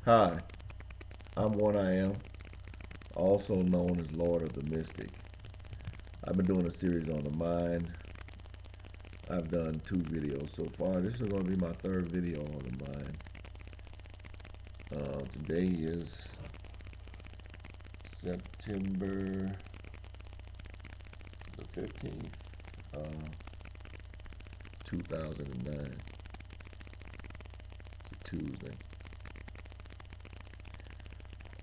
Hi, I'm One I Am, also known as Lord of the Mystic. I've been doing a series on the mind. I've done 2 videos so far. This is going to be my 3rd video on the mind. Today is September the 15th, 2009, Tuesday.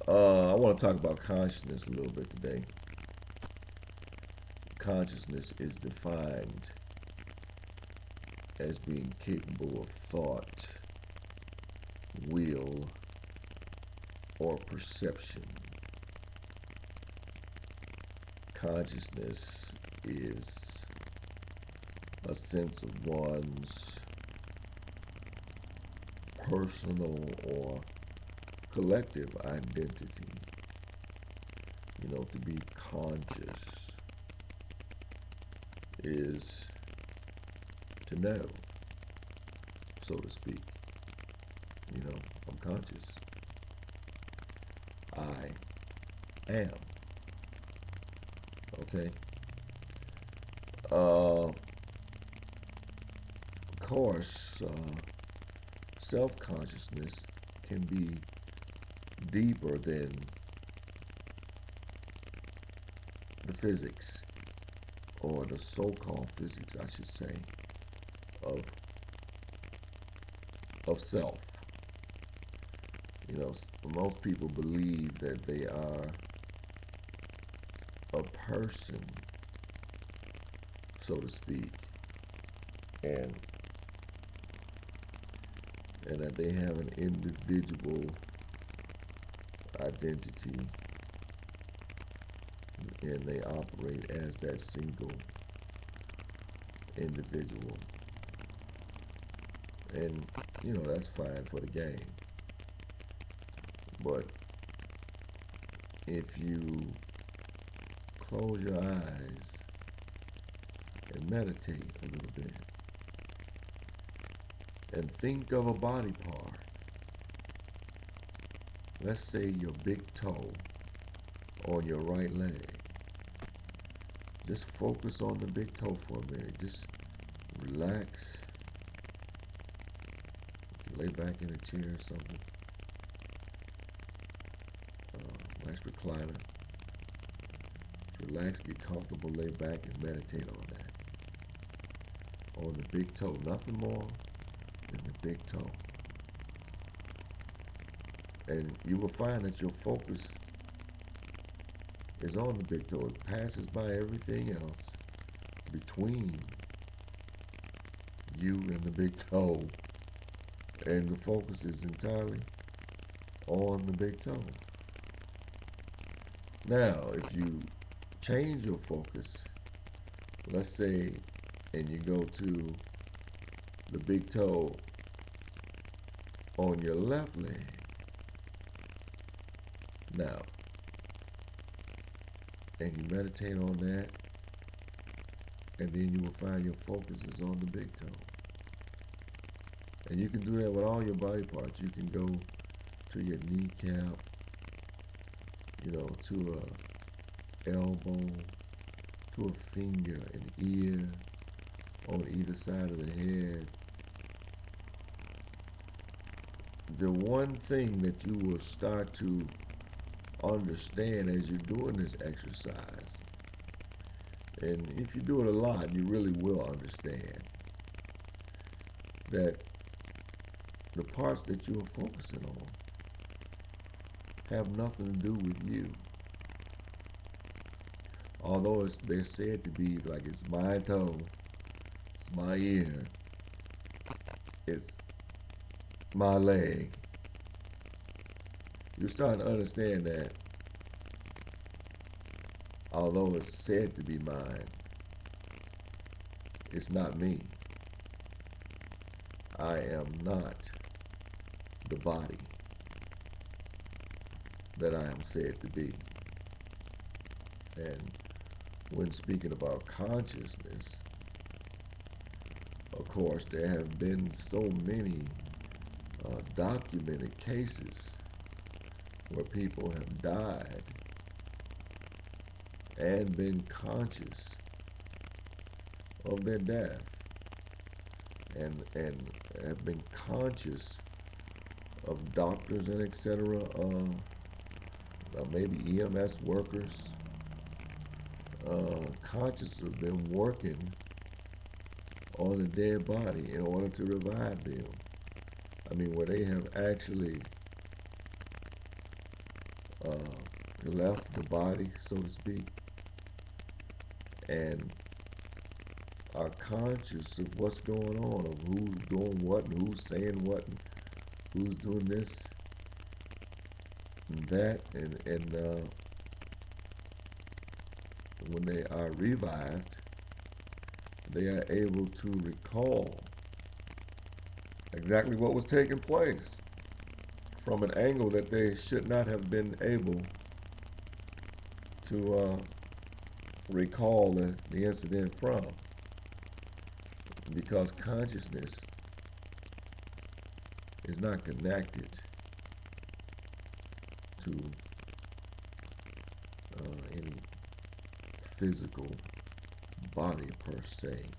I want to talk about consciousness a little bit today. Consciousness is defined as being capable of thought, will, or perception. Consciousness is a sense of one's personal or collective identity. To be conscious is to know, so to speak. I'm conscious. I am. Okay. Of course, self-consciousness can be deeper than the physics, or the so-called physics, I should say, of self. Most people believe that they are a person, so to speak, and that they have an individual identity, and they operate as that single individual. And that's fine for the game. But if you close your eyes and meditate a little bit and think of a body part, let's say your big toe on your right leg. Just focus on the big toe for a minute. Just relax. Lay back in a chair or something. Nice recliner. Relax, get comfortable, lay back, and meditate on that. On the big toe. Nothing more than the big toe. And you will find that your focus is on the big toe. It passes by everything else between you and the big toe. And the focus is entirely on the big toe. Now, if you change your focus, let's say, and you go to the big toe on your left leg. Now, and you meditate on that, and then you will find your focus is on the big toe. And you can do that with all your body parts. You can go to your kneecap, to a elbow, to a finger, an ear, on either side of the head. The one thing that you will start to understand as you're doing this exercise, and if you do it a lot, you really will understand that the parts that you're focusing on have nothing to do with you. Although they're said to be like, it's my toe, it's my ear, it's my leg. You're starting to understand that although it's said to be mine, it's not me. I am not the body that I am said to be. And when speaking about consciousness, of course, there have been so many documented cases where people have died and been conscious of their death, and have been conscious of doctors and etc. Maybe EMS workers, conscious of them working on a dead body in order to revive them. I mean, where they have actually left the body, so to speak, and are conscious of what's going on, of who's doing what, and who's saying what, and who's doing this and that, and when they are revived, they are able to recall exactly what was taking place from an angle that they should not have been able to recall the incident from, because consciousness is not connected to any physical body per se.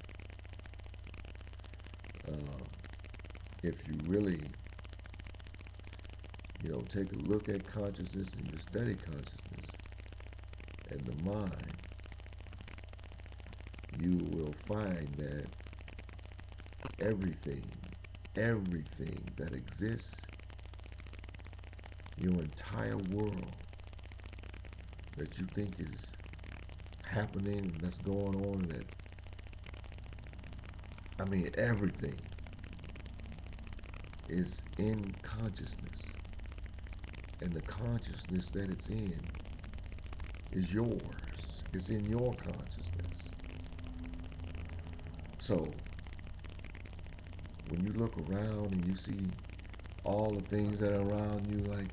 If you really, take a look at consciousness and you study consciousness and the mind, you will find that everything that exists, your entire world that you think is happening and that's going on, everything is in consciousness, and the consciousness that it's in is yours. It's in your consciousness. So when you look around and you see all the things that are around you, like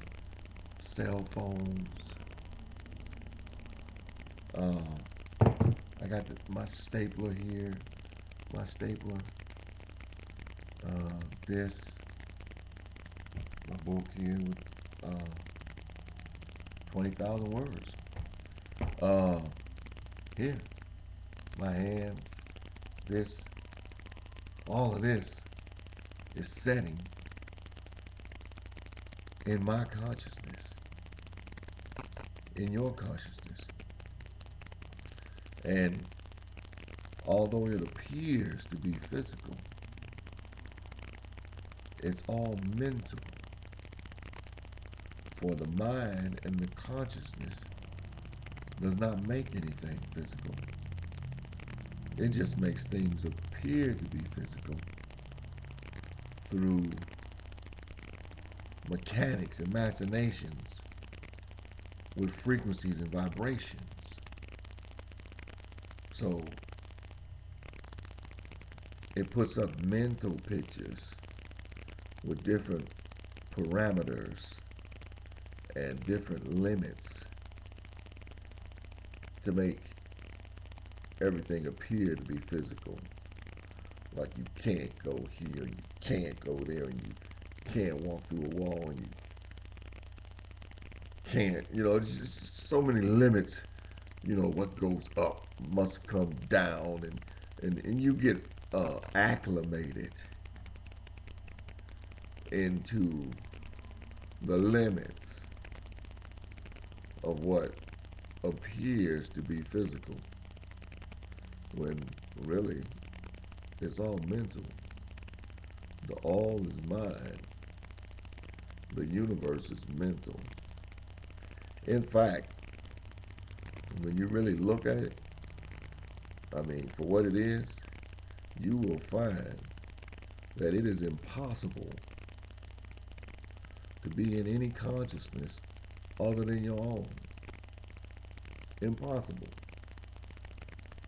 cell phones, I got my stapler here, this, my book here with 20,000 words. Here, my hands, this, all of this is setting in my consciousness, in your consciousness. And although it appears to be physical, it's all mental. For the mind and the consciousness does not make anything physical. It just makes things appear to be physical through mechanics and machinations with frequencies and vibrations. So it puts up mental pictures with different parameters and different limits to make everything appear to be physical. Like you can't go here, you can't go there, and you can't walk through a wall, and you can't, it's just so many limits. What goes up must come down, and you get acclimated into the limits of what appears to be physical, when really it's all mental. The all is mind. The universe is mental. In fact, when you really look at it, for what it is, you will find that it is impossible to be in any consciousness other than your own. Impossible.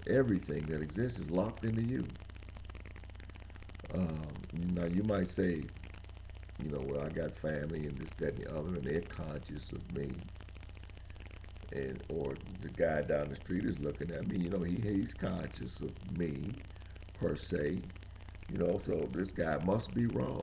Everything that exists is locked into you. Now you might say, well, I got family and this, that, and the other, and they're conscious of me. Or the guy down the street is looking at me, he's conscious of me, per se. So this guy must be wrong.